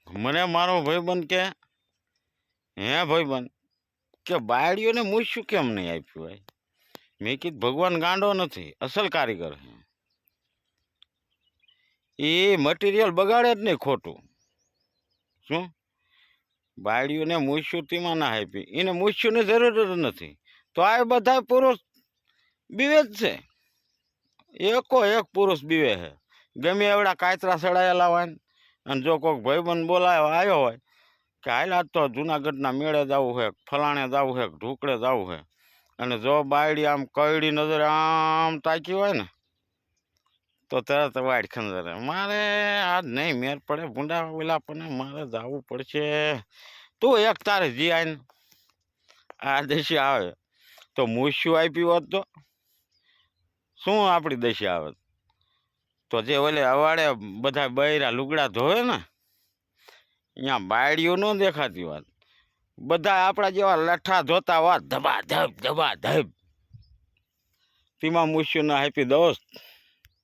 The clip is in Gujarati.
મને મારો ભાઈબંધ કે હે ભાઈબંધ કે બાયડીઓને મૂછ્યું કેમ નહીં આપ્યું ભાઈ? મેં કીધું ભગવાન ગાંડો નથી, અસલ કારીગર છે. એ મટીરિયલ બગાડે જ નહીં ખોટું. શું બાયડીઓને મૂછ્યું તેમાં ના આપી, એને મૂછ્યુંની જરૂર જ નથી. તો આ બધા પુરુષ બીવે જ છે, એકો એક પુરુષ બીવે છે. ગમે એવડા કાયતરા સડાયેલા હોય ને, અને જો કોઈક ભાઈબંધ બોલાયો આવ્યો હોય કે હાલ આજ તો જુનાગઢના મેળે જવું છે, ફલાણે જવું છે, ઢુકડે જવું છે, અને જો બાયડી આમ કઈડી નજરે આમ તાકી હોય ને તો તરત વાડ ખંજરે મારે આજ નહીં મેર પડે ભૂંડા ઓલા પણ મારે જવું પડશે. તું એક તારે જી આઈને આ દેશી આવે તો મૂછ્યું આપ્યું હોત તો શું આપણી દેશી આવે? તો જે ઓલે અવાડે બધા બૈરા લુગડા ધોવે ને અહીંયા બાયડીઓ ન દેખાતી વાત, બધા આપણા જેવા લઠ્ઠા ધોતા હોત ધબા ધબ તેમાં મૂછ્યું ના આપી દોસ્ત.